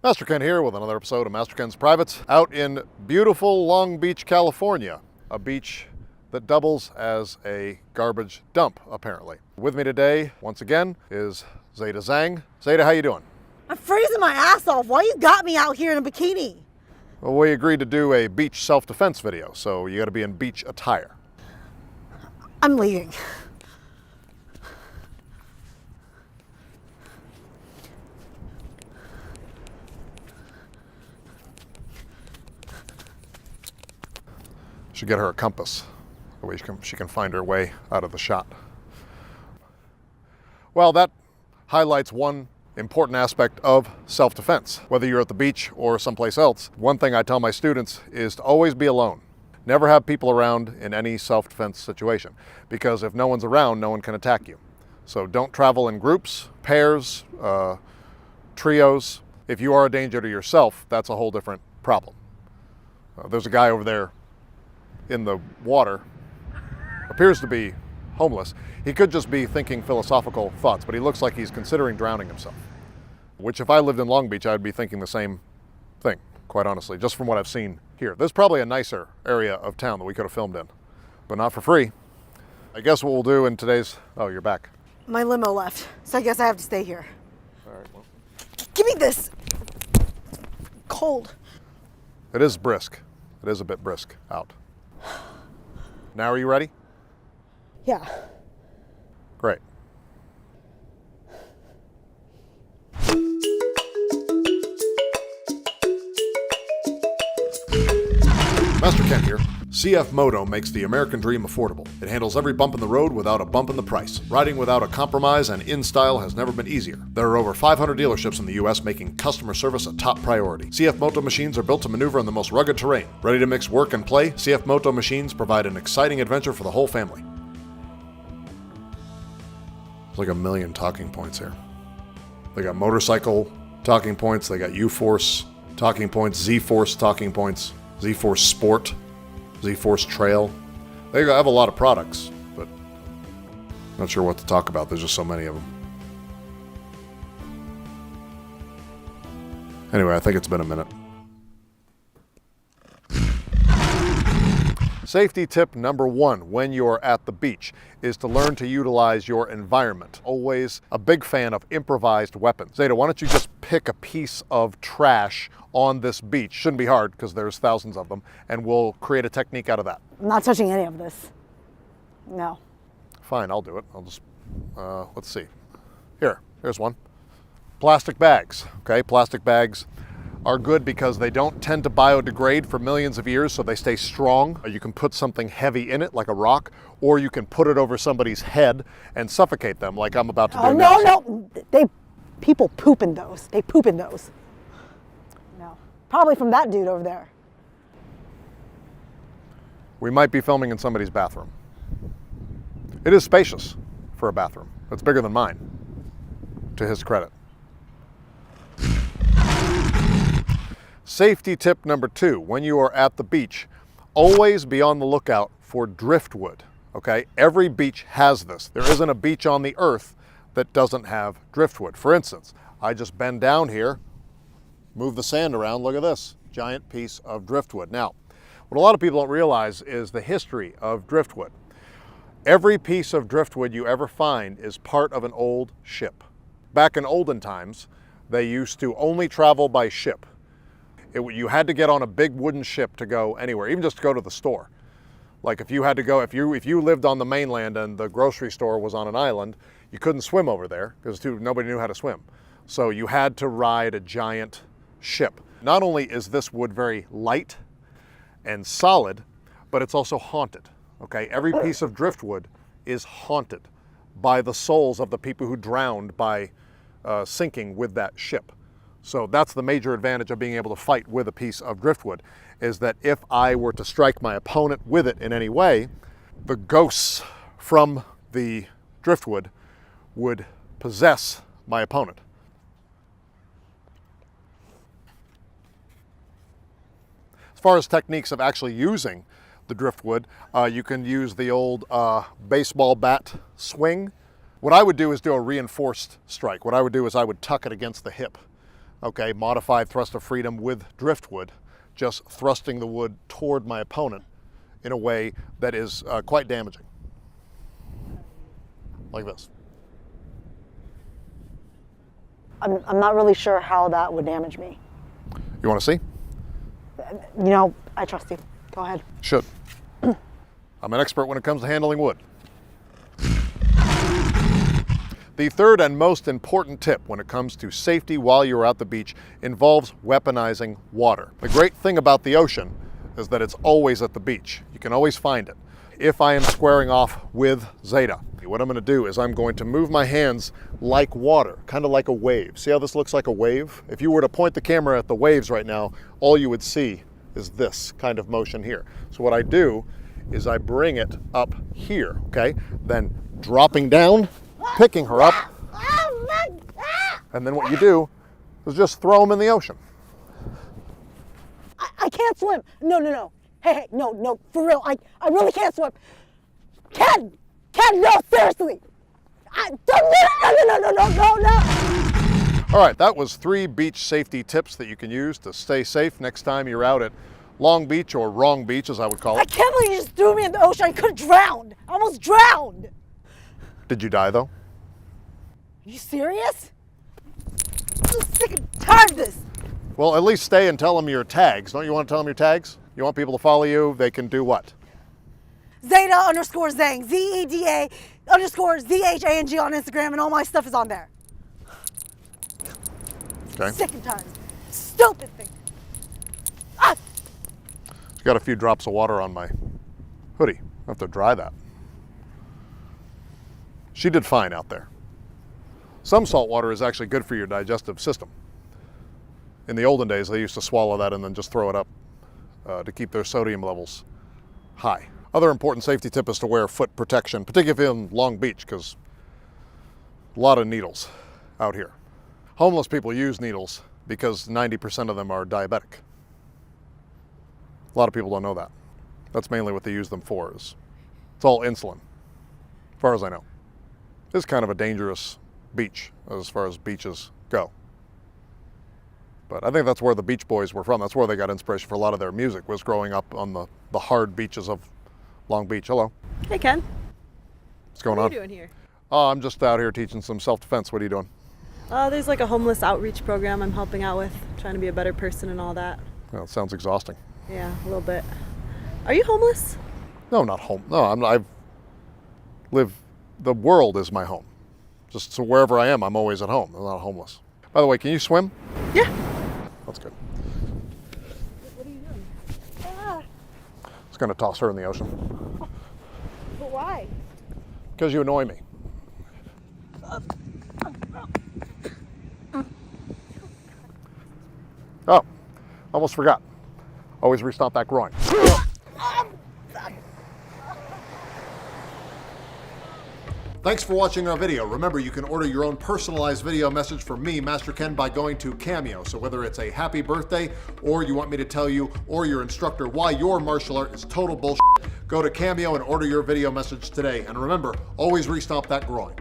Master Ken here with another episode of Master Ken's Privates out in beautiful Long Beach, California, a beach that doubles as a garbage dump, apparently. With me today, once again, is Zeda Zhang. Zeda, how you doing? I'm freezing my ass off. Why you got me out here in a bikini? Well, we agreed to do a beach self-defense video, so you gotta be in beach attire. I'm leaving. Should get her a compass. That way she can find her way out of the shot. Well, that highlights one important aspect of self-defense. Whether you're at the beach or someplace else, one thing I tell my students is to always be alone. Never have people around in any self-defense situation, because if no one's around, no one can attack you. So don't travel in groups, pairs, trios. If you are a danger to yourself, that's a whole different problem. There's a guy over there in the water, appears to be homeless. He could just be thinking philosophical thoughts, but he looks like he's considering drowning himself. Which, if I lived in Long Beach, I'd be thinking the same thing, quite honestly, just from what I've seen here. There's probably a nicer area of town that we could have filmed in, but not for free. I guess what we'll do in today's... Oh, you're back. My limo left, so I guess I have to stay here. All right, well. Give me this. Cold. It is brisk. It is a bit brisk out. Now are you ready? Yeah. Great. Master Ken here. CF Moto makes the American dream affordable. It handles every bump in the road without a bump in the price. Riding without a compromise and in style has never been easier. There are over 500 dealerships in the U.S. making customer service a top priority. CF Moto machines are built to maneuver in the most rugged terrain. Ready to mix work and play? CF Moto machines provide an exciting adventure for the whole family. There's like a million talking points here. They got motorcycle talking points, they got U-Force talking points, Z-Force talking points, Z-Force Sport, Z-Force Trail. They have a lot of products, but not sure what to talk about. There's just so many of them. Anyway, I think it's been a minute. Safety tip number one when you're at the beach is to learn to utilize your environment. Always a big fan of improvised weapons. Zeda, why don't you just pick a piece of trash on this beach? Shouldn't be hard because there's thousands of them, and we'll create a technique out of that. I'm not touching any of this. No. Fine, I'll do it. I'll just, let's see. Here's one. Plastic bags, okay? Plastic bags are good because they don't tend to biodegrade for millions of years, so they stay strong. You can put something heavy in it, like a rock, or you can put it over somebody's head and suffocate them, like I'm about to do now. No. People poop in those. They poop in those. No. Probably from that dude over there. We might be filming in somebody's bathroom. It is spacious for a bathroom. It's bigger than mine, to his credit. Safety tip number two, when you are at the beach, always be on the lookout for driftwood, okay? Every beach has this. There isn't a beach on the earth that doesn't have driftwood. For instance, I just bend down here, move the sand around, look at this, giant piece of driftwood. Now, what a lot of people don't realize is the history of driftwood. Every piece of driftwood you ever find is part of an old ship. Back in olden times, they used to only travel by ship. You had to get on a big wooden ship to go anywhere, even just to go to the store. Like if you had to go, if you lived on the mainland and the grocery store was on an island, you couldn't swim over there because nobody knew how to swim. So you had to ride a giant ship. Not only is this wood very light and solid, but it's also haunted, okay? Every piece of driftwood is haunted by the souls of the people who drowned by sinking with that ship. So that's the major advantage of being able to fight with a piece of driftwood, is that if I were to strike my opponent with it in any way, the ghosts from the driftwood would possess my opponent. As far as techniques of actually using the driftwood, you can use the old baseball bat swing. What I would do is do a reinforced strike. What I would do is I would tuck it against the hip. okay, modified thrust of freedom with driftwood, just thrusting the wood toward my opponent in a way that is quite damaging. Like this. I'm not really sure how that would damage me. You want to see? You know, I trust you. Go ahead. Should. I'm an expert when it comes to handling wood. The third and most important tip when it comes to safety while you're at the beach involves weaponizing water. The great thing about the ocean is that it's always at the beach. You can always find it. If I am squaring off with Zeda, what I'm going to do is I'm going to move my hands like water, kind of like a wave. See how this looks like a wave? If you were to point the camera at the waves right now, all you would see is this kind of motion here. So what I do is I bring it up here, okay? Then dropping down, picking her up, and then what you do is just throw them in the ocean. I can't swim. No. Hey, no, for real. I really can't swim. Ken, no, seriously. No. All right, that was 3 beach safety tips that you can use to stay safe next time you're out at Long Beach, or Wrong Beach as I would call I it. can't believe you just threw me in the ocean. I could have drowned. I almost drowned. Did you die though? Are you serious? I'm sick and tired of this. Well, at least stay and tell them your tags. Don't you want to tell them your tags? You want people to follow you? They can do what? Zeda_Zhang, ZEDA_ZHANG on Instagram, and all my stuff is on there. Okay. Sick and tired. Stupid thing. Just got a few drops of water on my hoodie. I have to dry that. She did fine out there. Some salt water is actually good for your digestive system. In the olden days, they used to swallow that and then just throw it up to keep their sodium levels high. Other important safety tip is to wear foot protection, particularly in Long Beach, because a lot of needles out here. Homeless people use needles because 90% of them are diabetic. A lot of people don't know that. That's mainly what they use them for. It's all insulin, as far as I know. It's kind of a dangerous beach as far as beaches go. But I think that's where the Beach Boys were from. That's where they got inspiration for a lot of their music, was growing up on the hard beaches of Long Beach. Hello. Hey, Ken. What's going on? What are you doing here? Oh, I'm just out here teaching some self-defense. What are you doing? There's like a homeless outreach program I'm helping out with, trying to be a better person and all that. Well, it sounds exhausting. Yeah, a little bit. Are you homeless? No, not home. No, the world is my home. Just so wherever I am, I'm always at home. I'm not homeless. By the way, can you swim? Yeah. That's good. What are you doing? Just gonna toss her in the ocean. But why? Because you annoy me. Oh, almost forgot. Always restomp that groin. Thanks for watching our video. Remember, you can order your own personalized video message from me, Master Ken, by going to Cameo. So whether it's a happy birthday, or you want me to tell you, or your instructor, why your martial art is total bullshit, go to Cameo and order your video message today. And remember, always restomp that groin.